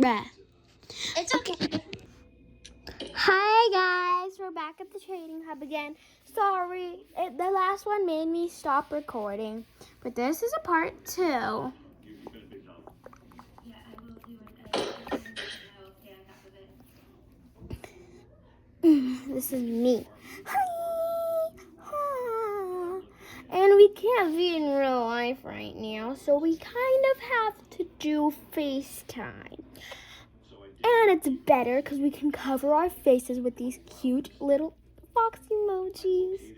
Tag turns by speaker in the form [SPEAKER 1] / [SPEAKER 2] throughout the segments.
[SPEAKER 1] Bruh.
[SPEAKER 2] It's okay.
[SPEAKER 1] Hi guys, we're back at the trading hub again. Sorry, the last one made me stop recording, but this is a part 2. This is me. And we can't be in real life right now, so we kind of have to do FaceTime. And it's better because we can cover our faces with these cute little fox emojis.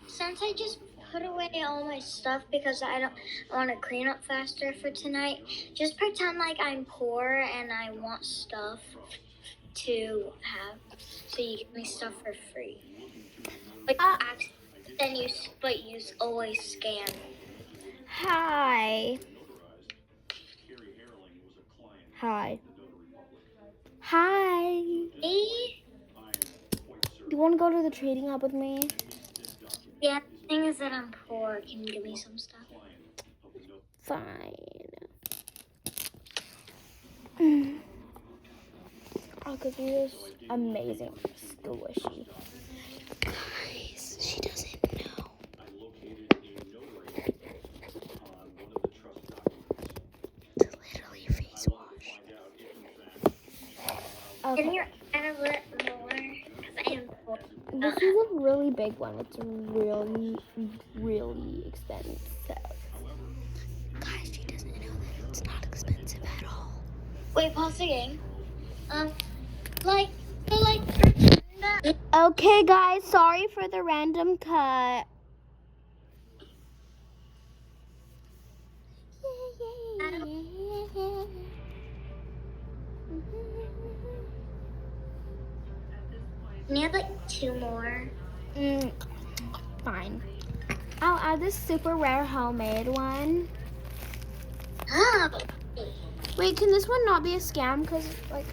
[SPEAKER 2] Since I just put away all my stuff because I want to clean up faster for tonight, just pretend like I'm poor and I want stuff to have, so you give me stuff for free. But you always scam.
[SPEAKER 1] Hi. Hi. Hi.
[SPEAKER 2] Me?
[SPEAKER 1] Do you want to go to the trading hub with me?
[SPEAKER 2] Yeah, the thing is that I'm poor. Can you give me some stuff?
[SPEAKER 1] Fine. I'll give you this amazing squishy. Guys, she doesn't know. It's literally face wash. Okay.
[SPEAKER 2] Can you add a little more? Because I am poor.
[SPEAKER 1] This is a really big one. It's really, really expensive. Guys, she doesn't know that it's not expensive at all.
[SPEAKER 2] Wait, pause the game. Like.
[SPEAKER 1] Okay, guys, sorry for the random cut.
[SPEAKER 2] Can you have like 2 more?
[SPEAKER 1] Fine. I'll add this super rare homemade one.
[SPEAKER 2] Oh.
[SPEAKER 1] Wait, can this one not be a scam? Because, like...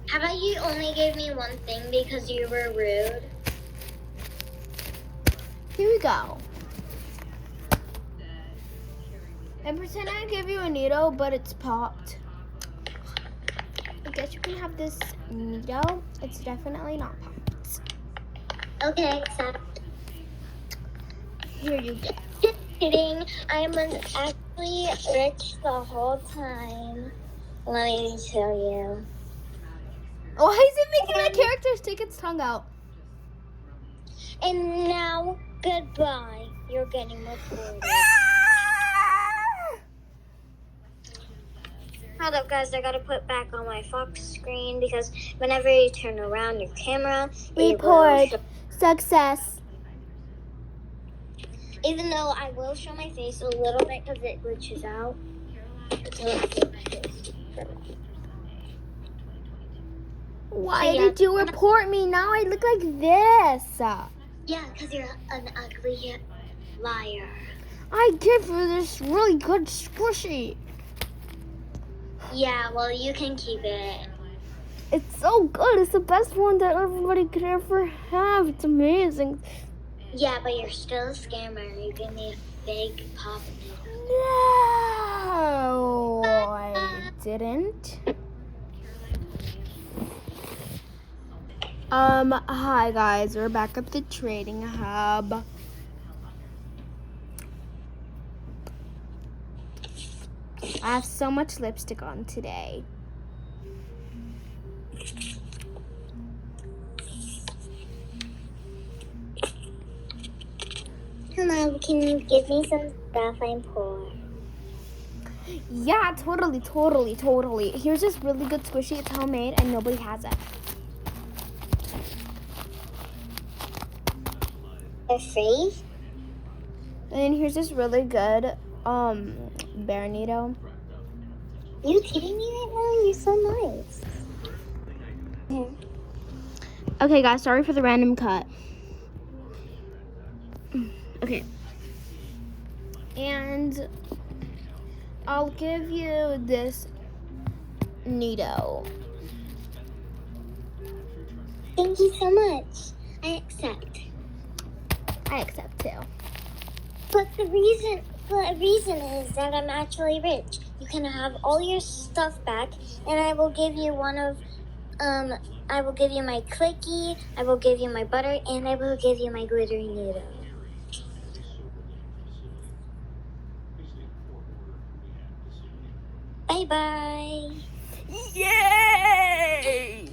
[SPEAKER 2] How about you only gave me one thing because you were rude?
[SPEAKER 1] Here we go. And pretend I give you a needle, but it's popped. I guess you can have this needle. It's definitely not popped.
[SPEAKER 2] Okay, accept.
[SPEAKER 1] Here you go.
[SPEAKER 2] Just kidding. I was actually rich the whole time. Let me show you.
[SPEAKER 1] Why is it making that character stick its tongue out?
[SPEAKER 2] And now, goodbye. You're getting recorded. Hold up, guys. I gotta put back on my Fox screen because whenever you turn around your camera,
[SPEAKER 1] Report success.
[SPEAKER 2] Even though I will show my face a little bit because it glitches out.
[SPEAKER 1] Why did you report me? Now I look like this.
[SPEAKER 2] Yeah, because you're an ugly liar.
[SPEAKER 1] I give you this really good squishy.
[SPEAKER 2] Yeah, well, you can keep it.
[SPEAKER 1] It's so good. It's the best one that everybody could ever have. It's amazing.
[SPEAKER 2] Yeah, but you're still a scammer. You give me a big pop.
[SPEAKER 1] No, I didn't. Hi guys, we're back at the trading hub. I have so much lipstick on today.
[SPEAKER 2] Hello, can you give me some stuff? I'm poor.
[SPEAKER 1] Yeah, totally. Here's this really good squishy. It's homemade and nobody has it.
[SPEAKER 2] For free?
[SPEAKER 1] And then here's this really good bear needle.
[SPEAKER 2] Are you kidding me right now? You're so nice.
[SPEAKER 1] Okay guys, sorry for the random cut. Okay. And I'll give you this needle.
[SPEAKER 2] Thank you so much. I accept.
[SPEAKER 1] I accept too.
[SPEAKER 2] But the reason is that I'm actually rich. You can have all your stuff back, and I will give you I will give you my clicky, I will give you my butter, and I will give you my glittery noodle. Bye bye.
[SPEAKER 1] Yay!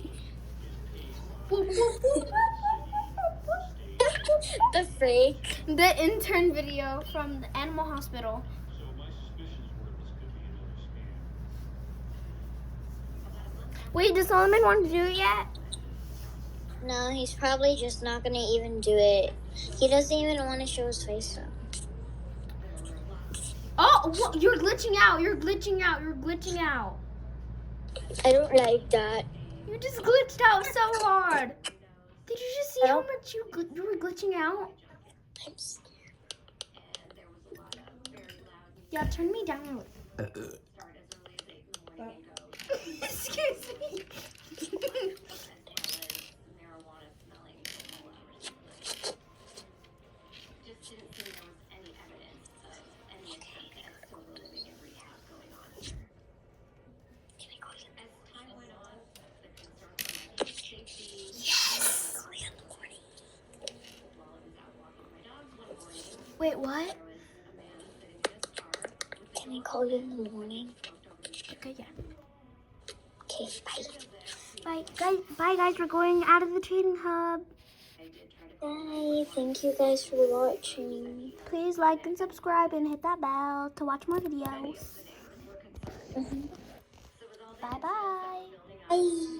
[SPEAKER 2] The freak.
[SPEAKER 1] The intern video from the animal hospital. Wait, does Solomon want to do it yet?
[SPEAKER 2] No, he's probably just not gonna even do it. He doesn't even want to show his face though.
[SPEAKER 1] Oh, you're glitching out. You're glitching out. You're glitching out.
[SPEAKER 2] I don't like that.
[SPEAKER 1] You just glitched out so hard. Did you just see how
[SPEAKER 2] Nope.
[SPEAKER 1] much you were glitching out?
[SPEAKER 2] I'm scared.
[SPEAKER 1] Yeah, turn me down a little. Excuse me.
[SPEAKER 2] Can I call you?
[SPEAKER 1] Wait, what?
[SPEAKER 2] Can I call you in the morning?
[SPEAKER 1] Okay, yeah.
[SPEAKER 2] Okay, bye.
[SPEAKER 1] Bye guys, we're going out of the training hub.
[SPEAKER 2] Bye. Thank you guys for watching.
[SPEAKER 1] Please like and subscribe and hit that bell to watch more videos. Bye-bye.
[SPEAKER 2] Bye.